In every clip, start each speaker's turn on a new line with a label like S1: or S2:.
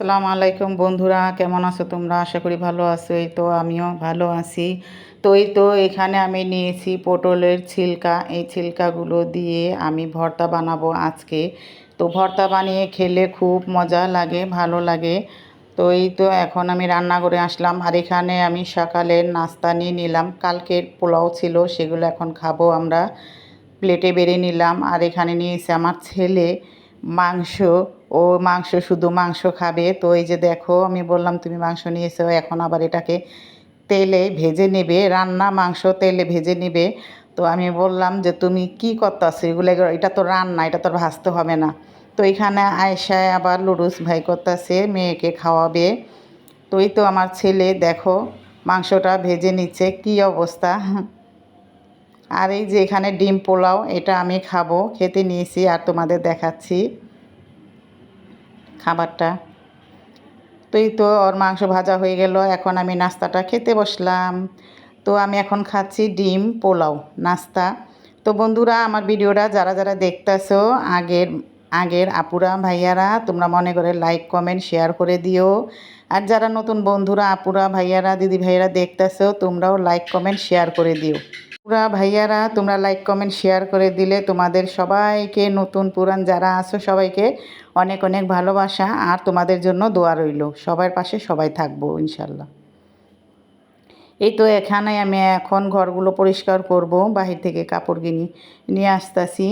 S1: আসসালামু আলাইকুম বন্ধুরা, কেমন আছো তোমরা? আশা করি ভালো আছো। এই তো আমিও ভালো আছি। তো এখানে আমি নিয়েছি পটলের ছিলকা। এই ছিলকাগুলো দিয়ে আমি ভর্তা বানাবো আজকে। তো ভর্তা বানিয়ে খেলে খুব মজা লাগে, ভালো লাগে। তো এখন আমি রান্না করে আসলাম। আর এখানে আমি সকালের নাস্তা নিয়ে নিলাম। কালকের পোলাও ছিল, সেগুলো এখন খাবো আমরা। প্লেটে বেড়ে নিলাম। আর এখানে নিয়েছে আমার ছেলে মাংস। ও শুধু মাংস খাবে। তো এই যে দেখো, আমি বললাম তুমি মাংস নিয়েছো, এখন আবার এটাকে তেলে ভেজে নেবে। রান্না মাংস তেলে ভেজে নেবে। তো আমি বললাম যে তুমি কি করতেছো এগুলো? এটা তো রান্না, এটা তো আর ভাজতে হবে না। তো এখানে আয়সায় আবার লুডুস ভাই করতেছে, মেয়েকে খাওয়াবে। তো আমার ছেলে দেখো মাংসটা ভেজে নিচ্ছে, কি অবস্থা। আর এই যে এখানে ডিম পোলাও, এটা আমি খাবো, খেতে নিয়েছি আর তোমাদের দেখাচ্ছি খাবারটা। তো ওর মাংস ভাজা হয়ে গেল, এখন আমি নাস্তাটা খেতে বসলাম। তো আমি এখন খাচ্ছি ডিম পোলাও নাস্তা। তো বন্ধুরা, আমার ভিডিওটা যারা যারা দেখতেছো, আগের আগের আপুরা ভাইয়ারা, তোমরা মনে করে লাইক কমেন্ট শেয়ার করে দিও। আর যারা নতুন বন্ধুরা আপুরা ভাইয়ারা দিদি ভাইয়ারা দেখতেছো, তোমরাও লাইক কমেন্ট শেয়ার করে দিও। পুরা ভাইয়ারা, তোমরা লাইক কমেন্ট শেয়ার করে দিলে তোমাদের সবাইকে, নতুন পুরান যারা আছো সবাইকে অনেক অনেক ভালোবাসা। আর তোমাদের জন্য দোয়া রইল, সবার পাশে সবাই থাকবো ইনশাল্লাহ। এখানে আমি এখন ঘরগুলো পরিষ্কার করব, বাহির থেকে কাপড় নিয়ে আসতেছি।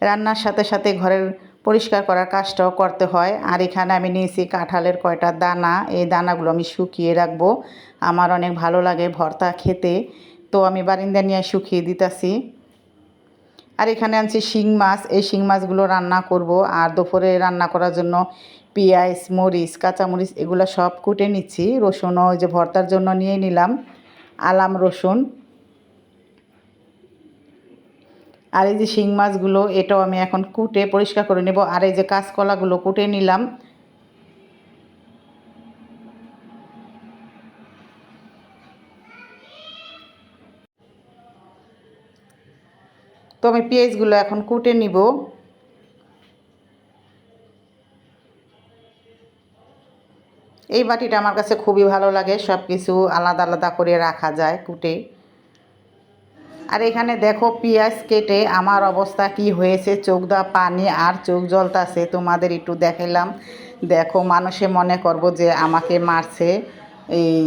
S1: রান্নার সাথে সাথে ঘরের পরিষ্কার করার কাজটাও করতে হয়। আর এখানে আমি নিয়েছি কাঁঠালের কয়টা দানা। এই দানাগুলো আমি শুকিয়ে রাখবো, আমার অনেক ভালো লাগে ভর্তা খেতে। তো আমি বারিন্দা নিয়ে শুকিয়ে দিতেছি। আর এখানে আনছি শিং মাছ, এই শিং মাছগুলো রান্না করব। আর দুপুরে রান্না করার জন্য পেঁয়াজ, মরিচ, কাঁচামরিচ এগুলো সব কুটে নিচ্ছি। রসুনও ওই যে ভর্তার জন্য নিয়ে নিলাম, আলাম রসুন। আর এই যে শিং মাছগুলো, এটাও আমি এখন কুটে পরিষ্কার করে নেব। আর এই যে কাঁচকলাগুলো কুটে নিলাম। তো আমি পেঁয়াজগুলো এখন কুটে নিব। এই বাটিটা আমার কাছে খুবই ভালো লাগে, সব কিছু আলাদা আলাদা করে রাখা যায় কুটে। আর এখানে দেখো পেঁয়াজ কেটে আমার অবস্থা কি হয়েছে, চোখ দা পানি আর চোখ জ্বলতাছে। তোমাদের একটু দেখাইলাম। দেখো, মানুষে মনে করবো যে আমাকে মারছে। এই